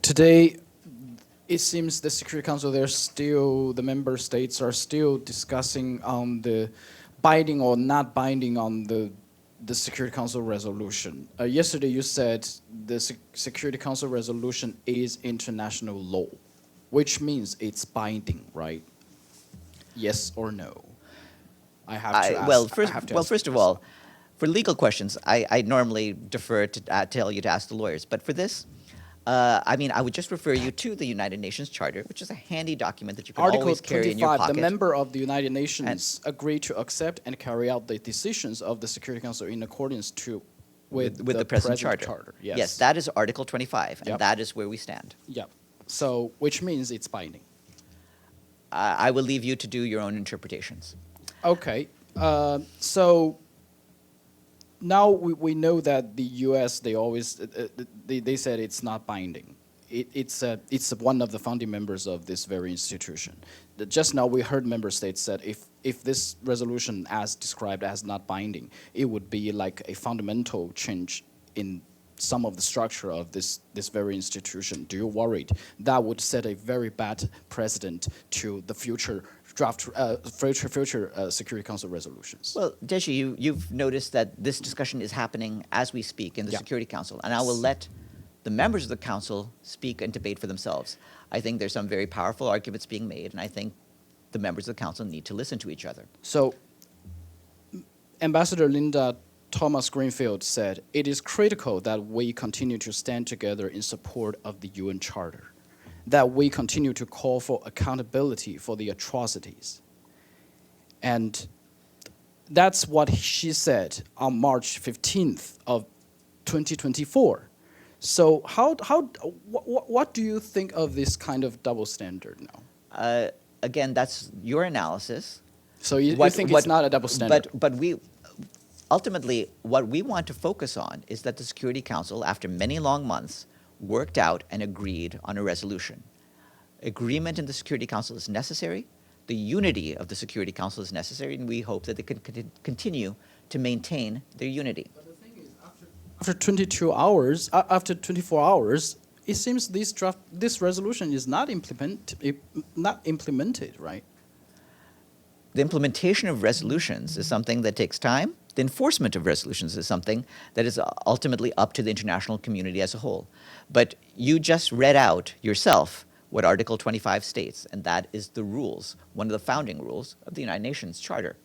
today, it seems the Security Council, the member states are still discussing on the binding or not binding on the Security Council resolution. Yesterday you said the Security Council resolution is international law, which means it's binding, right? Yes or no? I have to ask. First of all, for legal questions, I normally defer to tell you to ask the lawyers. But for this, I would just refer you to the United Nations Charter, which is a handy document that you can always carry in your pocket. Article 25, the member of the United Nations agree to accept and carry out the decisions of the Security Council in accordance with the present charter. Yes, that is Article 25, and Yep. that is where we stand. Yeah. So, which means it's binding. I will leave you to do your own interpretations. Okay. So now we know that the U.S. they always they said it's not binding. It's one of the founding members of this very institution. Just now we heard member states said if this resolution as described as not binding, it would be like a fundamental change in some of the structure of this very institution. Do you worried that would set a very bad precedent to the future future Security Council resolutions? Well, Deji, you've noticed that this discussion is happening as we speak in the Security Council, and I will let the members of the Council speak and debate for themselves. I think there's some very powerful arguments being made, and I think the members of the Council need to listen to each other. So, Ambassador Linda Thomas Greenfield said, "It is critical that we continue to stand together in support of the UN Charter, that we continue to call for accountability for the atrocities." And that's what she said on March 15th of 2024. So what do you think of this kind of double standard now? Again, that's your analysis. So you think it's not a double standard? But ultimately, what we want to focus on is that the Security Council, after many long months, worked out and agreed on a resolution. Agreement in the Security Council is necessary. The unity of the Security Council is necessary, and we hope that they can continue to maintain their unity. But the thing is, after 22 hours, after 24 hours, it seems this resolution is not implemented, right? The implementation of resolutions is something that takes time. The enforcement of resolutions is something that is ultimately up to the international community as a whole. But you just read out yourself what Article 25 states, and that is the rules, one of the founding rules of the United Nations Charter.